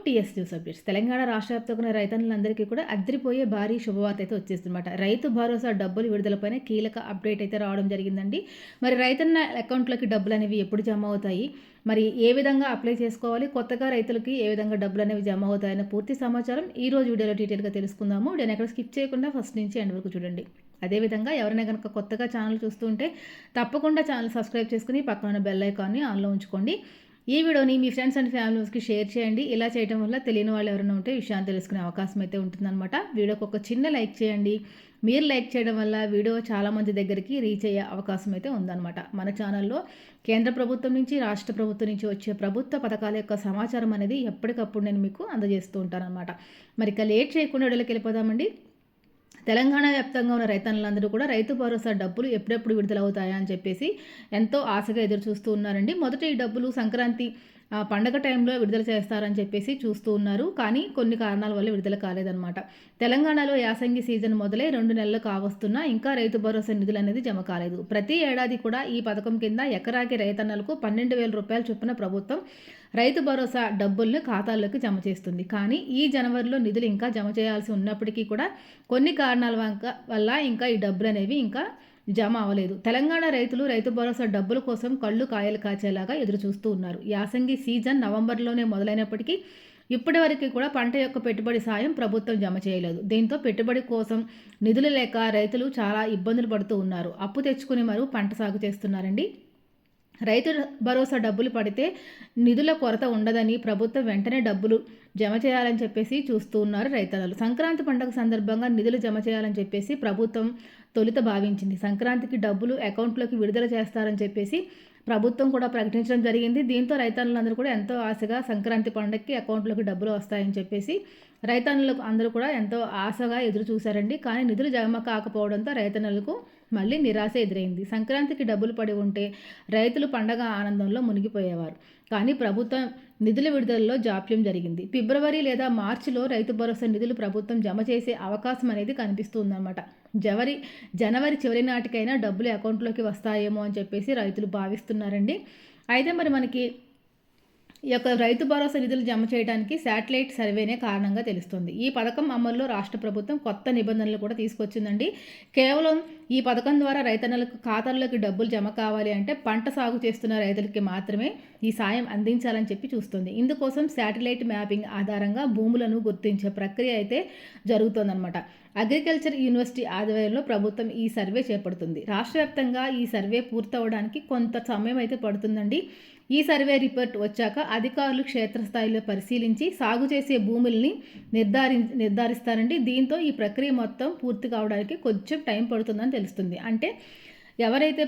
TS news updates. Telangana రాష్ట్ర వ్యాప్తంగా రైతన్నులందరికీ కూడా అదిరిపోయే భారీ శుభవార్త అయితే వచ్చేస్తుందన్నమాట. రైతు భరోసా డబ్బులు విడుదలపైన కీలక అప్డేట్ అయితే రావడం జరిగిందండి. మరి రైతన్న అకౌంట్లోకి డబ్బులు అనేవి ఎప్పుడు జమ అవుతాయి, మరి ఏ విధంగా అప్లై చేసుకోవాలి, కొత్తగా రైతులకి ఏ విధంగా డబ్బులు అనేవి జమ అవుతాయన్న పూర్తి సమాచారం ఈ రోజు వీడియోలో డీటెయిల్గా తెలుసుకుందాము. వీడియోని ఎక్కడ స్కిప్ చేయకుండా ఫస్ట్ నుంచి ఎండ్ వరకు చూడండి. అదేవిధంగా ఎవరైనా కనుక కొత్తగా ఛానల్ చూస్తుంటే తప్పకుండా ఛానల్ సబ్స్క్రైబ్ చేసుకుని పక్కన ఉన్న బెల్ ఐకాన్ని ఆన్లో ఉంచుకోండి. ఈ వీడియోని మీ ఫ్రెండ్స్ అండ్ ఫ్యామిలీస్కి షేర్ చేయండి. ఇలా చేయడం వల్ల తెలియని వాళ్ళు ఎవరైనా ఉంటే విషయాన్ని తెలుసుకునే అవకాశం అయితే ఉంటుందన్నమాట. వీడియోకి ఒక చిన్న లైక్ చేయండి. మీరు లైక్ చేయడం వల్ల వీడియో చాలామంది దగ్గరికి రీచ్ అయ్యే అవకాశం అయితే ఉందన్నమాట. మన ఛానల్లో కేంద్ర ప్రభుత్వం నుంచి, రాష్ట్ర ప్రభుత్వం నుంచి వచ్చే ప్రభుత్వ పథకాల యొక్క సమాచారం అనేది ఎప్పటికప్పుడు నేను మీకు అందజేస్తూ ఉంటానన్నమాట. మరి ఇక లేట్ చేయకుండా వీడియోకి వెళ్ళిపోదామండి. తెలంగాణ వ్యాప్తంగా ఉన్న రైతన్నులందరూ కూడా రైతు భరోసా డబ్బులు ఎప్పుడెప్పుడు విడుదలవుతాయా అని చెప్పేసి ఎంతో ఆశగా ఎదురు చూస్తూ ఉన్నారండి. మొదట ఈ డబ్బులు సంక్రాంతి పండగ టైంలో విడుదల చేస్తారని చెప్పేసి చూస్తూ ఉన్నారు. కానీ కొన్ని కారణాల వల్ల విడుదల కాలేదన్నమాట. తెలంగాణలో యాసంగి సీజన్ మొదలై 2 నెలలు కావస్తున్నా ఇంకా రైతు భరోసా నిధులు అనేది జమ కాలేదు. ప్రతి ఏడాది కూడా ఈ పథకం కింద ఎకరాకి రైతన్నలకు 12,000 రూపాయల చొప్పున ప్రభుత్వం రైతు భరోసా డబ్బుల్ని ఖాతాల్లోకి జమ చేస్తుంది. కానీ ఈ జనవరిలో నిధులు ఇంకా జమ చేయాల్సి ఉన్నప్పటికీ కూడా కొన్ని కారణాల వల్ల ఇంకా ఈ డబ్బులు అనేవి ఇంకా జమ అవ్వలేదు. తెలంగాణ రైతులు రైతు భరోసా డబ్బుల కోసం కళ్ళు కాయలు కాచేలాగా ఎదురు చూస్తూ ఉన్నారు. యాసంగి సీజన్ నవంబర్లోనే మొదలైనప్పటికీ ఇప్పటి వరకు కూడా పంట యొక్క పెట్టుబడి సాయం ప్రభుత్వం జమ చేయలేదు. దీంతో పెట్టుబడి కోసం నిధులు లేక రైతులు చాలా ఇబ్బందులు పడుతూ ఉన్నారు. అప్పు తెచ్చుకుని మరో పంట సాగు చేస్తున్నారండి. రైతు భరోసా డబ్బులు పడితే నిధుల కొరత ఉండదని ప్రభుత్వం వెంటనే డబ్బులు జమ చేయాలని చెప్పేసి చూస్తూ ఉన్నారు రైతన్నలు. సంక్రాంతి పండుగ సందర్భంగా నిధులు జమ చేయాలని చెప్పేసి ప్రభుత్వం తొలుత భావించింది. సంక్రాంతికి డబ్బులు అకౌంట్లోకి విడుదల చేస్తారని చెప్పేసి ప్రభుత్వం కూడా ప్రకటించడం జరిగింది. దీంతో రైతన్నులందరూ కూడా ఎంతో ఆశగా సంక్రాంతి పండుగకి అకౌంట్లోకి డబ్బులు వస్తాయని చెప్పేసి రైతన్నులకు అందరూ కూడా ఎంతో ఆశగా ఎదురు చూశారండి. కానీ నిధులు జమ కాకపోవడంతో రైతన్నులకు మళ్ళీ నిరాశ ఎదురైంది. సంక్రాంతికి డబ్బులు పడి ఉంటే రైతులు పండగ ఆనందంలో మునిగిపోయేవారు. కానీ ప్రభుత్వం నిధుల విడుదలలో జాప్యం జరిగింది. ఫిబ్రవరి లేదా మార్చిలో రైతు భరోసా నిధులు ప్రభుత్వం జమ చేసే అవకాశం అనేది కనిపిస్తుందన్నమాట. జనవరి చివరి నాటికైనా డబ్బులు అకౌంట్లోకి వస్తాయేమో అని చెప్పేసి రైతులు భావిస్తున్నారండి. అయితే మరి మనకి ఈ యొక్క రైతు భరోసా నిధులు జమ చేయడానికి శాటిలైట్ సర్వేనే కారణంగా తెలుస్తుంది. ఈ పథకం అమల్లో రాష్ట్ర ప్రభుత్వం కొత్త నిబంధనలు కూడా తీసుకొచ్చిందండి. కేవలం ఈ పథకం ద్వారా రైతన్నలకు ఖాతాల్లోకి డబ్బులు జమ కావాలి అంటే పంట సాగు చేస్తున్న రైతులకి మాత్రమే ఈ సాయం అందించాలని చెప్పి చూస్తుంది. ఇందుకోసం శాటిలైట్ మ్యాపింగ్ ఆధారంగా భూములను గుర్తించే ప్రక్రియ అయితే జరుగుతోందన్నమాట. అగ్రికల్చర్ యూనివర్సిటీ ఆధ్వర్యంలో ప్రభుత్వం ఈ సర్వే చేపడుతుంది. రాష్ట్ర వ్యాప్తంగా ఈ సర్వే పూర్తవడానికి కొంత సమయం అయితే పడుతుందండి. ఈ సర్వే రిపోర్ట్ వచ్చాక అధికారులు క్షేత్రస్థాయిలో పరిశీలించి సాగు చేసే భూముల్ని నిర్ధారిస్తారండి. దీంతో ఈ ప్రక్రియ మొత్తం పూర్తి కావడానికి కొంచెం టైం పడుతుందని తెలుస్తుంది. అంటే ఎవరైతే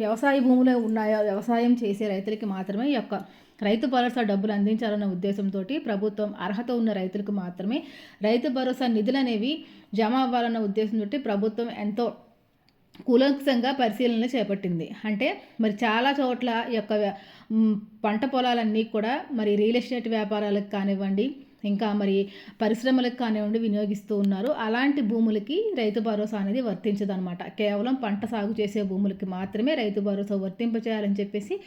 వ్యవసాయ భూములు ఉన్నాయో వ్యవసాయం చేసే రైతులకి మాత్రమే ఈ యొక్క రైతు భరోసా డబ్బులు అందించాలన్న ఉద్దేశంతో ప్రభుత్వం అర్హత ఉన్న రైతులకు మాత్రమే రైతు భరోసా నిధులు అనేవి జమ అవ్వాలన్న ఉద్దేశంతో ప్రభుత్వం ఎంతో కూలంకషంగా పరిశీలన చేపట్టింది. అంటే మరి చాలా చోట్ల ఈ యొక్క పంట పొలాలన్నీ కూడా మరి రియల్ ఎస్టేట్ వ్యాపారాలకు కానివ్వండి, ఇంకా మరి పరిశ్రమలకు కానివ్వండి వినియోగిస్తూ ఉన్నారు. అలాంటి భూములకి రైతు భరోసా అనేది వర్తించదనమాట. కేవలం పంట సాగు చేసే భూములకి మాత్రమే రైతు భరోసా వర్తింపచేయాలని చెప్పేసి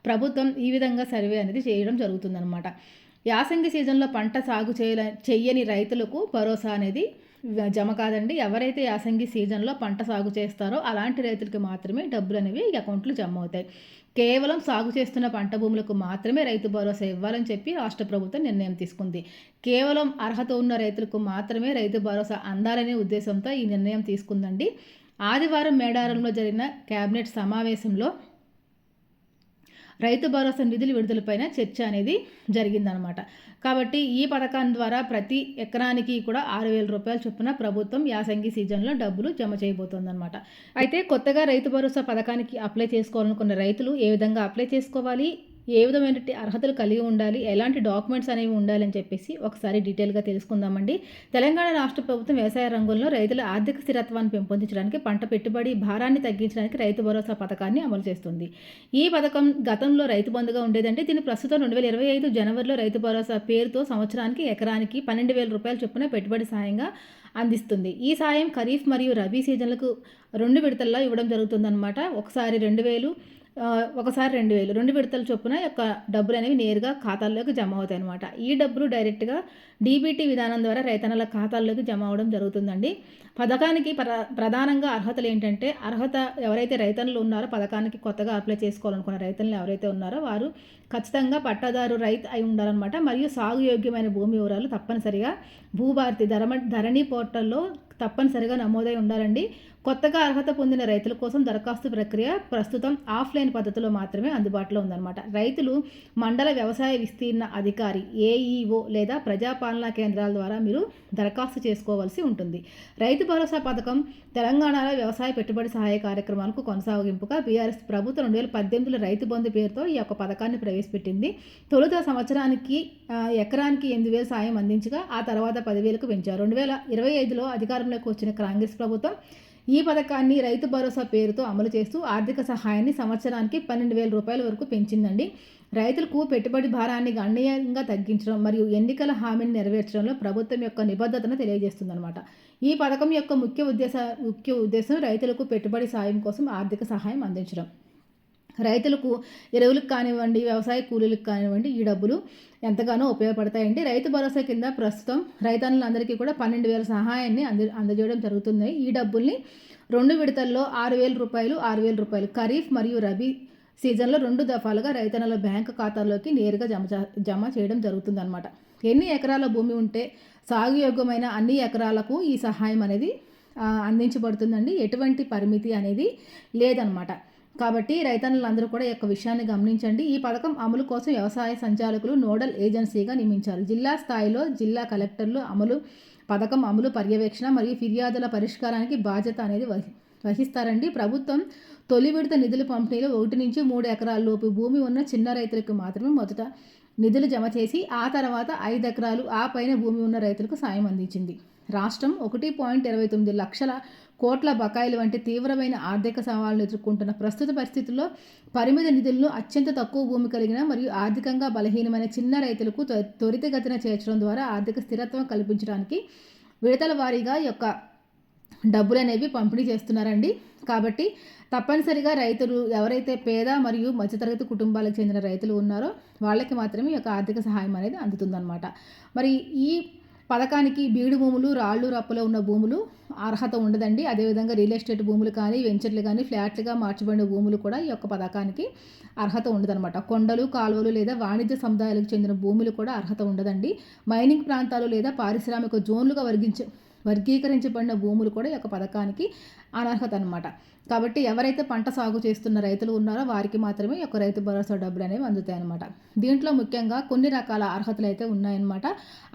ప్రభుత్వం ఈ విధంగా సర్వే అనేది చేయడం జరుగుతుందన్నమాట. యాసంగి సీజన్లో పంట సాగు చెయ్యని రైతులకు భరోసా అనేది జమ కాదండి. ఎవరైతే యాసంగి సీజన్లో పంట సాగు చేస్తారో అలాంటి రైతులకి మాత్రమే డబ్బులు అనేవి అకౌంట్లు జమ అవుతాయి. కేవలం సాగు చేస్తున్న పంట భూములకు మాత్రమే రైతు భరోసా ఇవ్వాలని చెప్పి రాష్ట్ర ప్రభుత్వం నిర్ణయం తీసుకుంది. కేవలం అర్హత ఉన్న రైతులకు మాత్రమే రైతు భరోసా అందాలనే ఉద్దేశంతో ఈ నిర్ణయం తీసుకుందండి. ఆదివారం మేడారంలో జరిగిన కేబినెట్ సమావేశంలో రైతు భరోసా నిధుల విడుదలపైన చర్చ అనేది జరిగిందనమాట. కాబట్టి ఈ పథకం ద్వారా ప్రతి ఎకరానికి కూడా 6,000 రూపాయల చొప్పున ప్రభుత్వం యాసంగి సీజన్లో డబ్బులు జమ చేయబోతోందనమాట. అయితే కొత్తగా రైతు భరోసా పథకానికి అప్లై చేసుకోవాలనుకున్న రైతులు ఏ విధంగా అప్లై చేసుకోవాలి, ఏ విధమైన అర్హతలు కలిగి ఉండాలి, ఎలాంటి డాక్యుమెంట్స్ అనేవి ఉండాలని చెప్పేసి ఒకసారి డీటెయిల్గా తెలుసుకుందామండి. తెలంగాణ రాష్ట్ర ప్రభుత్వం వ్యవసాయ రంగంలో రైతుల ఆర్థిక స్థిరత్వాన్ని పెంపొందించడానికి, పంట పెట్టుబడి భారాన్ని తగ్గించడానికి రైతు భరోసా పథకాన్ని అమలు చేస్తుంది. ఈ పథకం గతంలో రైతు బంధుగా ఉండేదంటే దీన్ని ప్రస్తుతం 2025 జనవరిలో రైతు భరోసా పేరుతో సంవత్సరానికి ఎకరానికి 12,000 రూపాయల చొప్పున పెట్టుబడి సాయంగా అందిస్తుంది. ఈ సాయం ఖరీఫ్ మరియు రబీ సీజన్లకు 2 విడతల్లో ఇవ్వడం జరుగుతుందన్నమాట. ఒకసారి 2,000 ఒకసారి 2000 2 విడతల చొప్పున యొక్క డబ్బులనేవి నేరుగా ఖాతాల్లోకి జమ అవుతాయన్నమాట. ఈ డబ్బులు డైరెక్ట్‌గా డీబీటీ విధానం ద్వారా రైతన్నల ఖాతాల్లోకి జమ అవ్వడం జరుగుతుందండి. పథకానికి ప్రధానంగా అర్హతలేంటంటే, ఎవరైతే రైతన్నులు ఉన్నారో పథకానికి కొత్తగా అప్లై చేసుకోవాలనుకున్న రైతన్నులు ఎవరైతే ఉన్నారో వారు ఖచ్చితంగా పట్టాదారు రైతు అయి ఉండాలన్నమాట. మరియు సాగు యోగ్యమైన భూమి వివరాలు తప్పనిసరిగా భూభారతి ధరణి పోర్టల్‌లో తప్పనిసరిగా నమోదై ఉండాలండి. కొత్తగా అర్హత పొందిన రైతుల కోసం దరఖాస్తు ప్రక్రియ ప్రస్తుతం ఆఫ్లైన్ పద్ధతిలో మాత్రమే అందుబాటులో ఉందన్నమాట. రైతులు మండల వ్యవసాయ విస్తీర్ణ అధికారి ఏఈఓ లేదా ప్రజాపాలనా కేంద్రాల ద్వారా మీరు దరఖాస్తు చేసుకోవాల్సి ఉంటుంది. రైతు భరోసా పథకం తెలంగాణలో వ్యవసాయ పెట్టుబడి సహాయ కార్యక్రమాలకు కొనసాగింపుగా బీఆర్ఎస్ ప్రభుత్వం 2018లో రైతు బంధు పేరుతో ఈ యొక్క పథకాన్ని ప్రవేశపెట్టింది. తొలుత సంవత్సరానికి ఎకరానికి 8,000 సాయం అందించగా ఆ తర్వాత 10,000కు పెంచారు. 2025లో అధికారంలోకి వచ్చిన కాంగ్రెస్ ప్రభుత్వం ఈ పథకాన్ని రైతు భరోసా పేరుతో అమలు చేస్తూ ఆర్థిక సహాయాన్ని సంవత్సరానికి 12,000 రూపాయల వరకు పెంచిందండి. రైతులకు పెట్టుబడి భారాన్ని గణనీయంగా తగ్గించడం మరియు ఎన్నికల హామీని నెరవేర్చడంలో ప్రభుత్వం యొక్క నిబద్ధతను తెలియజేస్తుందన్నమాట. ఈ పథకం యొక్క ముఖ్య ఉద్దేశం రైతులకు పెట్టుబడి సాయం కోసం ఆర్థిక సహాయం అందించడం. రైతులకు ఎరువులకు కానివ్వండి, వ్యవసాయ కూలీలకు కానివ్వండి, ఈ డబ్బులు ఎంతగానో ఉపయోగపడతాయండి. రైతు భరోసా కింద ప్రస్తుతం రైతన్నులందరికీ కూడా 12,000 సహాయాన్ని అందజేయడం జరుగుతుంది. ఈ డబ్బుల్ని 2 విడతల్లో 6,000 రూపాయలు, 6,000 రూపాయలు ఖరీఫ్ మరియు రబీ సీజన్లో 2 దఫాలుగా రైతన్నల బ్యాంకు ఖాతాల్లోకి నేరుగా జమ చేయడం జరుగుతుందన్నమాట. ఎన్ని ఎకరాల భూమి ఉంటే సాగు యోగ్యమైన అన్ని ఎకరాలకు ఈ సహాయం అనేది అందించబడుతుందండి. ఎటువంటి పరిమితి అనేది లేదనమాట. కాబట్టి రైతన్నులందరూ కూడా ఈ యొక్క విషయాన్ని గమనించండి. ఈ పథకం అమలు కోసం వ్యవసాయ సంచాలకులు నోడల్ ఏజెన్సీగా నియమించారు. జిల్లా స్థాయిలో జిల్లా కలెక్టర్లు పథకం అమలు పర్యవేక్షణ మరియు ఫిర్యాదుల పరిష్కారానికి బాధ్యత అనేది వహిస్తారండి. ప్రభుత్వం తొలి విడత నిధుల పంపిణీలో 1 నుంచి 3 ఎకరాల లోపు భూమి ఉన్న చిన్న రైతులకు మాత్రమే మొదట నిధులు జమ చేసి ఆ తర్వాత 5 ఎకరాలు ఆ పైన భూమి ఉన్న రైతులకు సాయం అందించింది. రాష్ట్రం 1.29 లక్షల కోట్ల బకాయిలు వంటి తీవ్రమైన ఆర్థిక సవాళ్లను ఎదుర్కొంటున్న ప్రస్తుత పరిస్థితుల్లో పరిమిత నిధులను అత్యంత తక్కువ భూమి కలిగిన మరియు ఆర్థికంగా బలహీనమైన చిన్న రైతులకు త్వరితగతిన చేర్చడం ద్వారా ఆర్థిక స్థిరత్వం కల్పించడానికి విడతల వారీగా యొక్క డబ్బులు అనేవి పంపిణీ చేస్తున్నారండి. కాబట్టి తప్పనిసరిగా రైతులు ఎవరైతే పేద మరియు మధ్యతరగతి కుటుంబాలకు చెందిన రైతులు ఉన్నారో వాళ్ళకి మాత్రమే ఈ యొక్క ఆర్థిక సహాయం అనేది అందుతుందన్నమాట. మరి ఈ పథకానికి బీడు భూములు, రాళ్ళు రప్పలో ఉన్న భూములు అర్హత ఉండదండి. అదేవిధంగా రియల్ ఎస్టేట్ భూములు కానీ, వెంచర్లు కానీ, ఫ్లాట్లుగా మార్చబడిన భూములు కూడా ఈ యొక్క పథకానికి అర్హత ఉండదన్నమాట. కొండలు, కాలువలు లేదా వాణిజ్య సముదాయాలకు చెందిన భూములు కూడా అర్హత ఉండదండి. మైనింగ్ ప్రాంతాలు లేదా పారిశ్రామిక జోన్లుగా వర్గీకరించబడిన భూములు కూడా ఈ యొక్క పథకానికి అనర్హత అనమాట. కాబట్టి ఎవరైతే పంట సాగు చేస్తున్న రైతులు ఉన్నారో వారికి మాత్రమే ఈ యొక్క రైతు భరోసా డబ్బులు అనేవి అందుతాయి అన్నమాట. దీంట్లో ముఖ్యంగా కొన్ని రకాల అర్హతలు అయితే ఉన్నాయన్నమాట.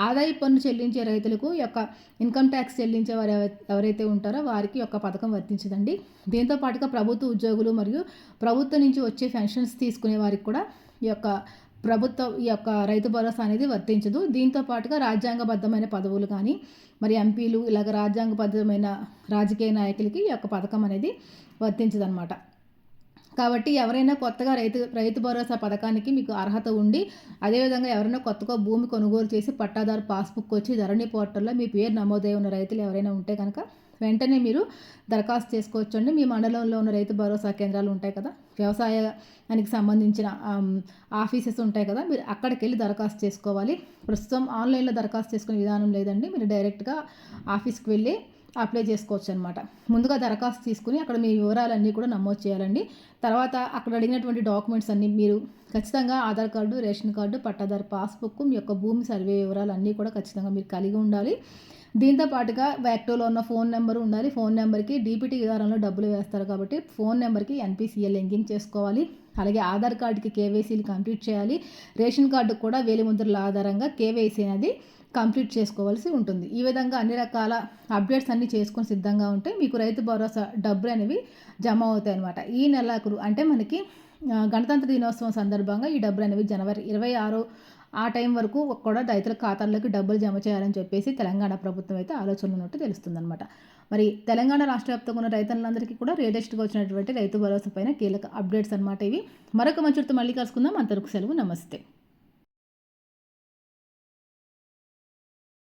ఆదాయ పన్ను చెల్లించే రైతులకు ఈ యొక్క ఇన్కమ్ ట్యాక్స్ చెల్లించే వారు ఎవరైతే ఉంటారో వారికి యొక్క పథకం వర్తించదండి. దీంతో పాటుగా ప్రభుత్వ ఉద్యోగులు మరియు ప్రభుత్వం నుంచి వచ్చే పెన్షన్స్ తీసుకునే వారికి కూడా ఈ యొక్క రైతు భరోసా అనేది వర్తించదు. దీంతో పాటుగా రాజ్యాంగబద్ధమైన పదవులు కానీ మరి ఎంపీలు ఇలాగ రాజ్యాంగబద్ధమైన రాజకీయ నాయకులకి ఈ యొక్క పథకం అనేది వర్తించదనమాట. కాబట్టి ఎవరైనా కొత్తగా రైతు భరోసా పథకానికి మీకు అర్హత ఉండి అదేవిధంగా ఎవరైనా కొత్తగా భూమి కొనుగోలు చేసి పట్టాదారు పాస్బుక్ వచ్చి ధరణి పోర్టల్లో మీ పేరు నమోదై ఉన్న రైతులు ఎవరైనా ఉంటే కనుక వెంటనే మీరు దరఖాస్తు చేసుకోవచ్చండి. మీ మండలంలో ఉన్న రైతు భరోసా కేంద్రాలు ఉంటాయి కదా, వ్యవసాయానికి సంబంధించిన ఆఫీసెస్ ఉంటాయి కదా, మీరు అక్కడికి వెళ్ళి దరఖాస్తు చేసుకోవాలి. ప్రస్తుతం ఆన్లైన్లో దరఖాస్తు చేసుకునే విధానం లేదండి. మీరు డైరెక్ట్గా ఆఫీస్కి వెళ్ళి అప్లై చేసుకోవచ్చు అనమాట. ముందుగా దరఖాస్తు తీసుకుని అక్కడ మీ వివరాలన్నీ కూడా నమోదు చేయాలండి. తర్వాత అక్కడ అడిగినటువంటి డాక్యుమెంట్స్ అన్నీ మీరు ఖచ్చితంగా ఆధార్ కార్డు, రేషన్ కార్డు, పట్టాదారు పాస్బుక్, మీ యొక్క భూమి సర్వే వివరాలు అన్నీ కూడా ఖచ్చితంగా మీరు కలిగి ఉండాలి. దీంతో పాటుగా యాక్టివ్లో ఉన్న ఫోన్ నెంబరు ఉండాలి. ఫోన్ నెంబర్కి డీబీటీ విధానంలో డబ్బులు వేస్తారు కాబట్టి ఫోన్ నెంబర్కి ఎన్పీసీఎల్ లింకింగ్ చేసుకోవాలి. అలాగే ఆధార్ కార్డుకి కేవైసీలు కంప్లీట్ చేయాలి. రేషన్ కార్డుకు కూడా వేలిముద్రల ఆధారంగా కేవైసీ అనేది కంప్లీట్ చేసుకోవాల్సి ఉంటుంది. ఈ విధంగా అన్ని రకాల అప్డేట్స్ అన్నీ చేసుకొని సిద్ధంగా ఉంటే మీకు రైతు భరోసా డబ్బులు అనేవి జమ అవుతాయి అన్నమాట. ఈ నెలాఖరు అంటే మనకి గణతంత్ర దినోత్సవం సందర్భంగా ఈ డబ్బులు అనేవి జనవరి 26 ఆ టైం వరకు కూడా రైతుల ఖాతాల్లోకి డబ్బులు జమ చేయాలని చెప్పేసి తెలంగాణ ప్రభుత్వం అయితే ఆలోచనలు ఉన్నట్టు తెలుస్తుందన్నమాట. మరి తెలంగాణ రాష్ట్ర వ్యాప్తంగా ఉన్న రైతులందరికీ కూడా లేటెస్ట్గా వచ్చినటువంటి రైతు భరోసా పైన కీలక అప్డేట్స్ అనమాట ఇవి. మరొక మంచితో మళ్ళీ కలుసుకుందాం. అంతవరకు సెలవు, నమస్తే.